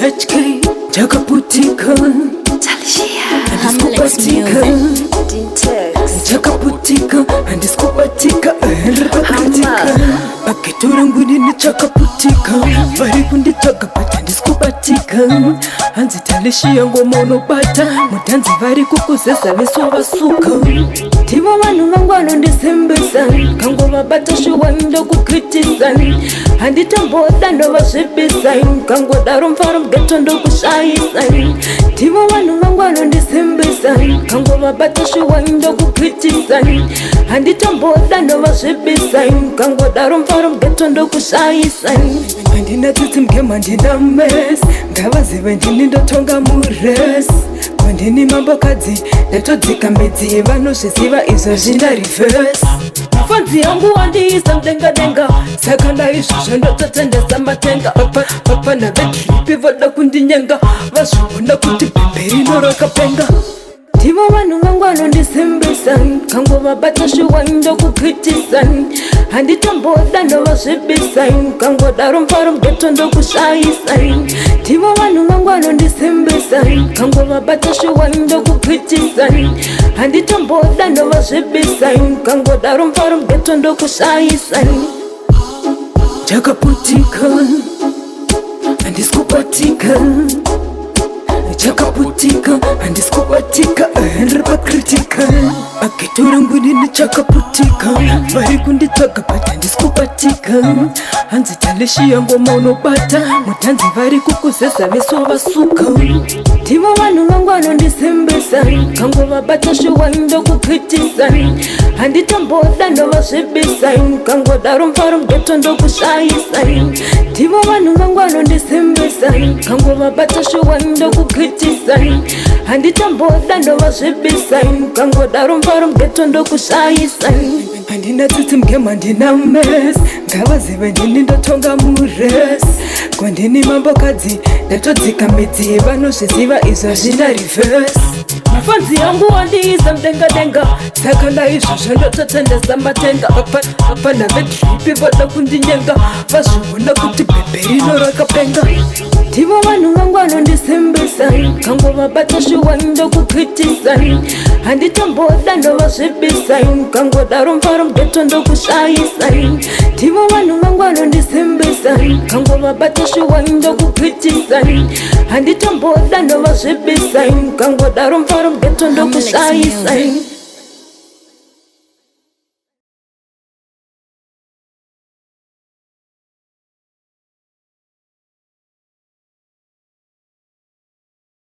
HK Chakaputika Tahlycia Andiskupatika DEANTAKS Chakaputika Andiskupatika Rakatika Akituranguni ni chakaputika Varikundi chakapata Andiskupatika Anzi Tahlycia ngomono bata Mutanzi varikukuzesa veswa vasuka Tima vanu vangwano ndisembesa Kango vabata shuwa ndo kukritisa Handitamboda ndo vazvibisa Kango daro mfaro mgeto ndo kushayisa Tima vanu vangwano ndisembesa Kango vabata shuwa ndo kukritisa Handitamboda ndo vazvibisa Kango daro mfaro mgeto ndo kushayisa Mandina tuti mgema ndina mes Ngavazive ndini ndotonga mures Mandini Mambokadzi Natodzika midzi vanozviziva izvo zvinda reverse Mafanzi yangu wandiisa mdenga Saka ndaizvozvo ndototendesa matenga Vapana vedripi voda kundinyenga Vazviona kuti pembe rino rakapenga Tima vanhu vangwano ndisembesa Kango vabata shuwa ndo kukritisa Handitamboda ndo vazvibisa Kango daro mfaro mgeto ndo kushayisa Tima vanhu vangwano ndisembesa Kango vabata shuwa ndo kukritisa Handitamboda ndo vazvibisa Kango daro mfaro mgeto ndo kushayisa Chakaputika Andiskupatika Chakaputika Andiskupatika Ripakritika Akituranguni ni chakaputika Varikundi chakapata Andiskupatika Anzi Tahlycia ngomono bata Mutanzi varikukuzesa veswa vasuka Tima vanu vangwano ndisembesa Kango vabata shuwa ndo kukritisa Handitamboda ndo vazvibisa Kango daro mfaro mgeto ndo kushayisa Tima vanu vangwano ndisembesa Kango vabata shuwa ndo kukritisa Handitamboda ndo vazvibisa Kango daro mfaro mgeto ndo kushayisa Handina tuti mgema ndina mes Ngavazive ndini ndotonga mures Kwandini Mambokadzi Natodzika midzi vanozviziva izvo zvinda reverse Mafanzi yangu wandiisa mdenga Saka ndaizvozvo ndototendesa matenga Vapana vedripi voda kundinyenga Vazviona kuti pembe rino rakapenga Tima vanhu vangwano ndisembesa Kango vabata shuwa ndo kukritisa Handitamboda ndo vazvibisa Kango daro mfaro mgeto ndo kushayisa Tima vanhu vangwano ndisembesa Kango vabata shuwa ndo kukritisa Handitamboda ndo vazvibisa Kango daro mfaro mgeto ndo kushayisa